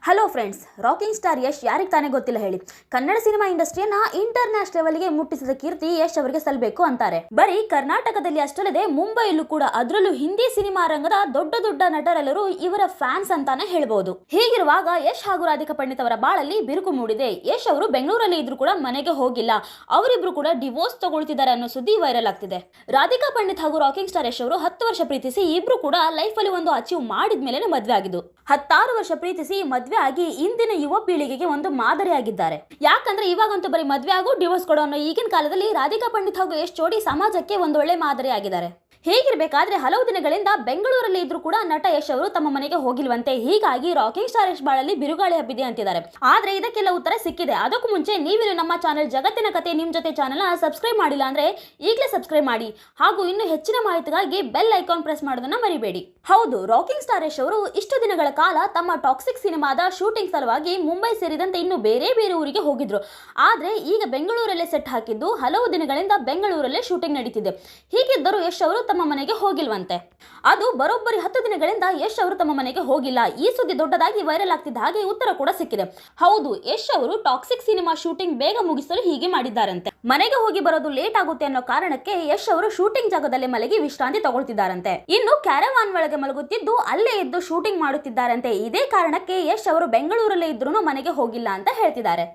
Hello friends, rocking star Yash ಯಾರಿಗೆ ತಾನೇ ಗೊತ್ತಿಲ್ಲ ಹೇಳಿ. ಕನ್ನಡ ಸಿನಿಮಾ ಇಂಡಸ್ಟ್ರಿಯನ್ನ ಇಂಟರ್ನ್ಯಾಷನಲ್ ಲೆವೆಲ್ಗೆ ಮುಟ್ಟಿಸಿದ ಕೀರ್ತಿ ಯಶ್ ಅವರಿಗೆ ಸಲ್ಲಬೇಕು ಅಂತಾರೆ. ಬರೀ ಕರ್ನಾಟಕದಲ್ಲಿ ಅಷ್ಟಲ್ಲದೆ ಮುಂಬೈಯಲ್ಲೂ ಕೂಡ, ಅದರಲ್ಲೂ ಹಿಂದಿ ಸಿನಿಮಾ ರಂಗದ ದೊಡ್ಡ ದೊಡ್ಡ ನಟರೆಲ್ಲರೂ ಇವರ ಫ್ಯಾನ್ಸ್ ಅಂತಾನೆ ಹೇಳ್ಬಹುದು. ಹೀಗಿರುವಾಗ ಯಶ್ ಹಾಗೂ ರಾಧಿಕಾ ಪಂಡಿತ್ ಅವರ ಬಾಳಲ್ಲಿ ಬಿರುಕು ಮೂಡಿದೆ. ಯಶ್ ಅವರು ಬೆಂಗಳೂರಲ್ಲಿ ಇದ್ರು ಕೂಡ ಮನೆಗೆ ಹೋಗಿಲ್ಲ, ಅವರಿಬ್ರು ಕೂಡ ಡಿವೋರ್ಸ್ ತಗೊಳ್ತಿದ್ದಾರೆ ಅನ್ನೋ ಸುದ್ದಿ ವೈರಲ್ ಆಗ್ತಿದೆ. ರಾಧಿಕಾ ಪಂಡಿತ್ ಹಾಗೂ ರಾಕಿಂಗ್ ಸ್ಟಾರ್ ಯಶ್ ಅವರು 10 ವರ್ಷ ಪ್ರೀತಿಸಿ ಇಬ್ರು ಕೂಡ ಲೈಫ್ ಅಲ್ಲಿ ಒಂದು ಅಚೀವ್ ಮಾಡಿದ್ಮೇಲೆ ಮದ್ವೆ ಆಗಿದ್ದು. 16 ವರ್ಷ ಪ್ರೀತಿಸಿ ಮದ್ವೆ ಆಗಿ ಇಂದಿನ ಯುವ ಪೀಳಿಗೆಗೆ ಒಂದು ಮಾದರಿಯಾಗಿದ್ದಾರೆ. ಯಾಕಂದ್ರೆ ಇವಾಗಂತೂ ಬರೀ ಮದ್ವೆ ಆಗೋ ಡಿವೋರ್ಸ್ ಕೊಡೋ ಅನ್ನೋ ಈಗಿನ ಕಾಲದಲ್ಲಿ ರಾಧಿಕಾ ಪಂಡಿತ್ ಹಾಗೂ ಯಶ್ ಜೋಡಿ ಸಮಾಜಕ್ಕೆ ಒಂದು ಒಳ್ಳೆ ಮಾದರಿ ಆಗಿದ್ದಾರೆ. ಹೇಗಿರ್ಬೇಕಾದ್ರೆ ಹಲವು ದಿನಗಳಿಂದ ಬೆಂಗಳೂರಲ್ಲಿ ಇದ್ರು ಕೂಡ ನಟ ಯಶ್ ಅವರು ತಮ್ಮ ಮನೆಗೆ ಹೋಗಿಲ್ವಂತೆ. ಹೀಗಾಗಿ ರಾಕಿಂಗ್ ಸ್ಟಾರ್ ಯಶ್ ಬಾಳಲ್ಲಿ ಬಿರುಗಾಳಿ ಹಬ್ಬಿದೆ ಅಂತಿದ್ದಾರೆ. ಆದ್ರೆ ಇದಕ್ಕೆಲ್ಲ ಉತ್ತರ ಸಿಕ್ಕಿದೆ. ಅದಕ್ಕೂ ಮುಂಚೆ ನೀವಿನ್ನು ನಮ್ಮ ಚಾನೆಲ್ ಜಗತ್ತಿನ ಕತೆ ನಿಮ್ ಜೊತೆ ಚಾನೆಲ್ ಸಬ್ಸ್ಕ್ರೈಬ್ ಮಾಡಿಲ್ಲ ಅಂದ್ರೆ ಈಗಲೇ ಸಬ್ಸ್ಕ್ರೈಬ್ ಮಾಡಿ, ಹಾಗೂ ಇನ್ನು ಹೆಚ್ಚಿನ ಮಾಹಿತಿಗಾಗಿ ಬೆಲ್ ಐಕಾನ್ ಪ್ರೆಸ್ ಮಾಡೋದನ್ನ ಮರಿಬೇಡಿ. ಹೌದು, ರಾಕಿಂಗ್ ಸ್ಟಾರ್ ಯಶ್ ಅವರು ಇಷ್ಟು ದಿನಗಳ ಕಾಲ ತಮ್ಮ ಟಾಕ್ಸಿಕ್ ಸಿನಿಮಾದ ಶೂಟಿಂಗ್ ಸಲುವಾಗಿ ಮುಂಬೈ ಸೇರಿದಂತೆ ಇನ್ನು ಬೇರೆ ಬೇರೆ ಊರಿಗೆ ಹೋಗಿದ್ರು. ಆದ್ರೆ ಈಗ ಬೆಂಗಳೂರಲ್ಲೇ ಸೆಟ್ ಹಾಕಿದ್ದು ಹಲವು ದಿನಗಳಿಂದ ಬೆಂಗಳೂರಲ್ಲೇ ಶೂಟಿಂಗ್ ನಡೀತಿದೆ. ಹೀಗಿದ್ದರೂ ಯಶ್ ಅವರು ತಮ್ಮ ಮನೆಗೆ ಹೋಗಿಲ್ವಂತೆ. ಅದು ಬರೋಬ್ಬರಿ 10 ದಿನಗಳಿಂದ ಯಶ್ ಅವರು ತಮ್ಮ ಮನೆಗೆ ಹೋಗಿಲ್ಲ. ಈ ಸುದ್ದಿ ದೊಡ್ಡದಾಗಿ ವೈರಲ್ ಆಗ್ತಿದ್ದ ಹಾಗೆ ಉತ್ತರ ಕೂಡ ಸಿಕ್ಕಿದೆ. ಹೌದು, ಯಶ್ ಅವರು ಟಾಕ್ಸಿಕ್ ಸಿನಿಮಾ ಶೂಟಿಂಗ್ ಬೇಗ ಮುಗಿಸಲು ಹೀಗೆ ಮಾಡಿದ್ದಾರಂತೆ. ಮನೆಗೆ ಹೋಗಿ ಬರೋದು ಲೇಟ್ ಆಗುತ್ತೆ ಅನ್ನೋ ಕಾರಣಕ್ಕೆ ಯಶ್ ಅವರು ಶೂಟಿಂಗ್ ಜಾಗದಲ್ಲೇ ಮಲಗಿ ವಿಶ್ರಾಂತಿ ತಗೊಳ್ತಿದ್ದಾರಂತೆ. ಇನ್ನು ಕ್ಯಾರವಾನ್ ಒಳಗೆ ಮಲಗುತ್ತಿದ್ದು ಅಲ್ಲೇ ಇದ್ದು ಶೂಟಿಂಗ್ ಮಾಡುತ್ತಿದ್ದಾರಂತೆ. ಇದೇ ಕಾರಣಕ್ಕೆ ಯಶ್ ಅವರು ಬೆಂಗಳೂರಲ್ಲೇ ಇದ್ರೂ ಮನೆಗೆ ಹೋಗಿಲ್ಲ ಅಂತ ಹೇಳ್ತಿದ್ದಾರೆ.